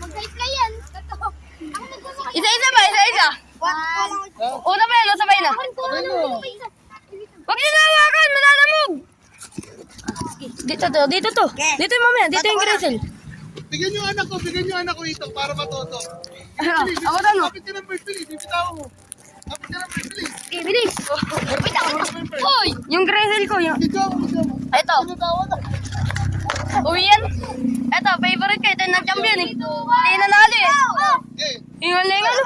Mag-fly yan. Isa-isa ba? Isa-isa. Una pa yan, o sabay na. Huwag niyo nahawakan, malalamog. Dito to, dito to. Dito yung mamaya, dito yung Grisel. Bigyan yung anak ko ito para matoto. Ako tanong. Kapit ka ng first place, bibitaw mo. Kapit ka ng first place. Bilis. Hoy, yung Grisel ko. Yung... Bigyan mo. Ito, Binitawan na. uwi yan. Ito, favorite ko. Ito yung nag-champion eh. Hindi nanalo eh. Okay. Ingal-ingal.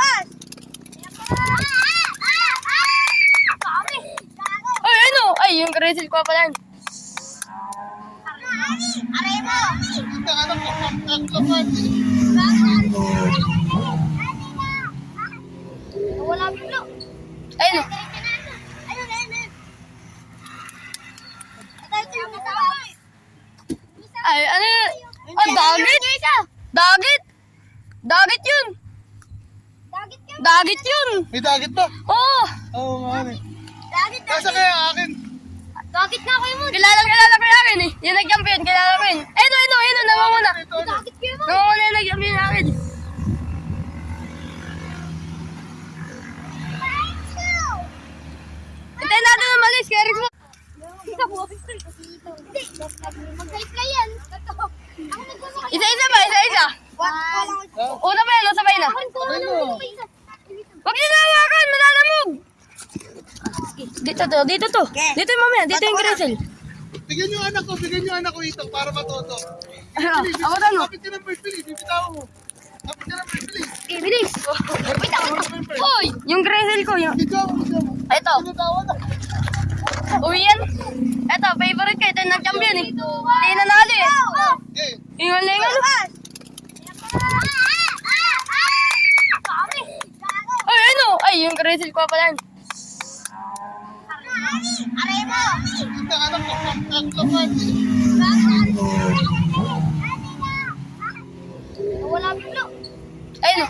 Ay, ano? Ay, yung Grisel ko pala. Aray mo! Ito anak ko, kaklapan. Wala biglo. Ayun o. Ayun. Ito yung kasama. Ay, ano yun? Ah, dagit? Dagit? Dagit yun. Dagit yun. May dagit ba? Oo. Oo, man eh. Dagit Nasa kaya akin. Dagit na kayo mo. Kilala ko yung akin eh. Yung nag-champion, kilala ko yun. Ayun, namamuna. Ito, ano? Dagit kayo mo. Namamuna yung nag-champion akin. Hintayin natin na malis, kaya Rick mo. Mag-fly yan. Isa-isa ba? Isa-isa. Una pa yan, o sabay na. Huwag niyo nahawakan, malalamog. Dito to, dito to. Dito yung mamaya, dito yung Grisel. Bigyan yung anak ko ito para matoto. Ako tanong. Kapit ka ng first place, bibitaw mo. Kapit ka ng first place. Bilis. Hoy, yung Grisel ko. Yung... Bigyan mo. Ito, Binitawan na. uwi yan. Ito, favorite ko. Ito yung nag-champion eh. Hindi nanalo eh. Okay. Ingal-ingal. Ay, ano? Ay, yung Grisel ko pala. Aray mo! Ito anak ko, kaklapan. Wala biglo. Ayun o. Ayun.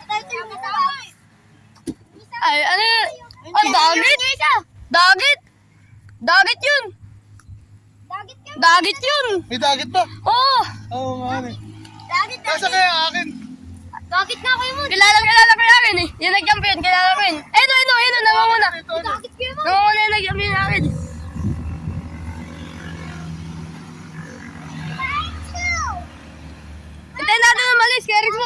Ito yung kasama. Ay, ano yun? Ah, dagit? Dagit? Dagit yun. Dagit yun. May dagit ba? Oo. Oo, man eh. Dagit Nasa kaya akin. Dagit na kayo mo. Kilala ko yung akin eh. Yung nag-champion, kilala ko yun. Ayun, namamuna. Ito, ano? Dagit kayo mo. Namamuna yung nag-champion akin. Hintayin natin na malis, kaya Rick mo.